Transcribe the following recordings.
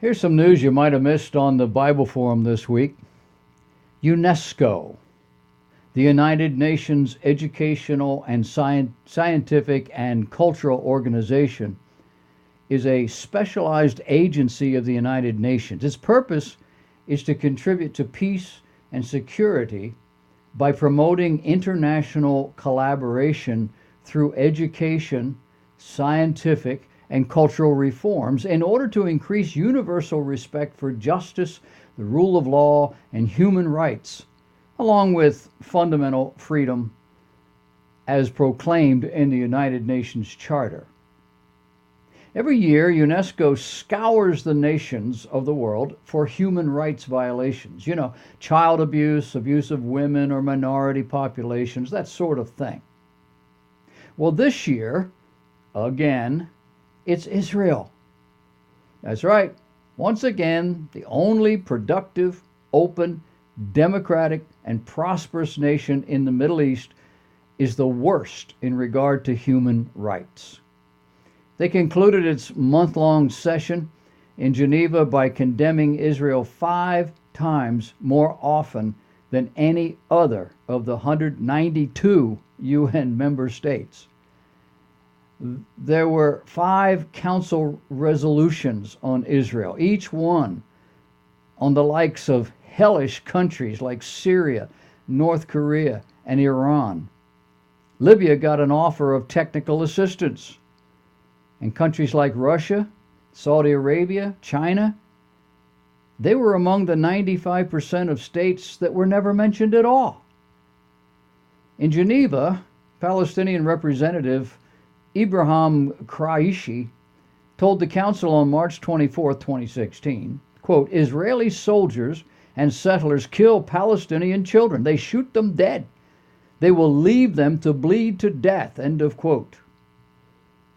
Here's some news you might have missed on the Bible Forum this week. UNESCO, the United Nations Educational and Scientific and Cultural Organization, is a specialized agency of the United Nations. Its purpose is to contribute to peace and security by promoting international collaboration through education, scientific, and cultural reforms in order to increase universal respect for justice, the rule of law, and human rights, along with fundamental freedom as proclaimed in the United Nations Charter. Every year, UNESCO scours the nations of the world for human rights violations. Child abuse, abuse of women or minority populations, that sort of thing. Well, this year, again, it's Israel. That's right. Once again, the only productive, open, democratic, and prosperous nation in the Middle East is the worst in regard to human rights. They concluded its month-long session in Geneva by condemning Israel 5 times more often than any other of the 192 UN member states. There were 5 council resolutions on Israel, each one on the likes of hellish countries like Syria, North Korea, and Iran. Libya got an offer of technical assistance. And countries like Russia, Saudi Arabia, China, they were among the 95% of states that were never mentioned at all. In Geneva, Palestinian Representative Ibrahim Kraishi told the council on March 24, 2016, quote, Israeli soldiers and settlers kill Palestinian children. They shoot them dead. They will leave them to bleed to death, end of quote.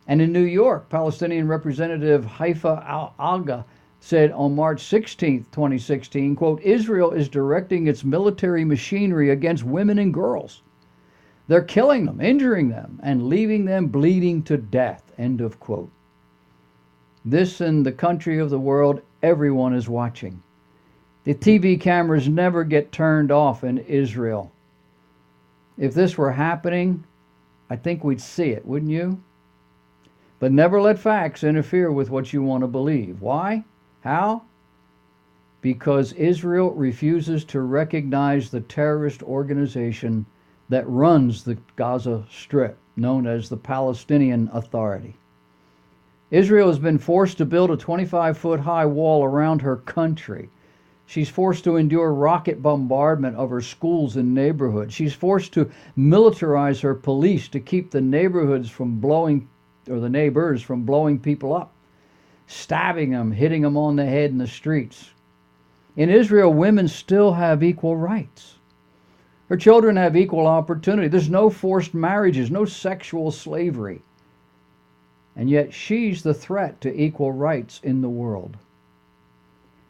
And in New York, Palestinian Representative Haifa Al-Agha said on March 16, 2016, quote, Israel is directing its military machinery against women and girls. They're killing them, injuring them, and leaving them bleeding to death, end of quote. This in the country of the world everyone is watching. The TV cameras never get turned off in Israel. If this were happening, I think we'd see it, wouldn't you? But never let facts interfere with what you want to believe. Why? How? Because Israel refuses to recognize the terrorist organization that runs the Gaza Strip, known as the Palestinian Authority. Israel has been forced to build a 25-foot-high wall around her country. She's forced to endure rocket bombardment of her schools and neighborhoods. She's forced to militarize her police to keep the neighbors from blowing people up, stabbing them, hitting them on the head in the streets. In Israel, women still have equal rights. Her children have equal opportunity. There's no forced marriages, no sexual slavery. And yet she's the threat to equal rights in the world.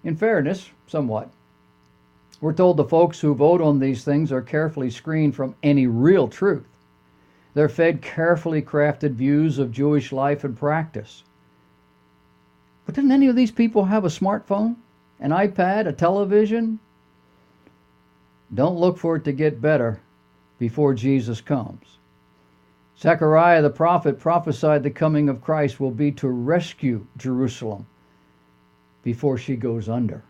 In fairness, somewhat, we're told the folks who vote on these things are carefully screened from any real truth. They're fed carefully crafted views of Jewish life and practice. But didn't any of these people have a smartphone, an iPad, a television? Don't look for it to get better before Jesus comes. Zechariah the prophet prophesied the coming of Christ will be to rescue Jerusalem before she goes under.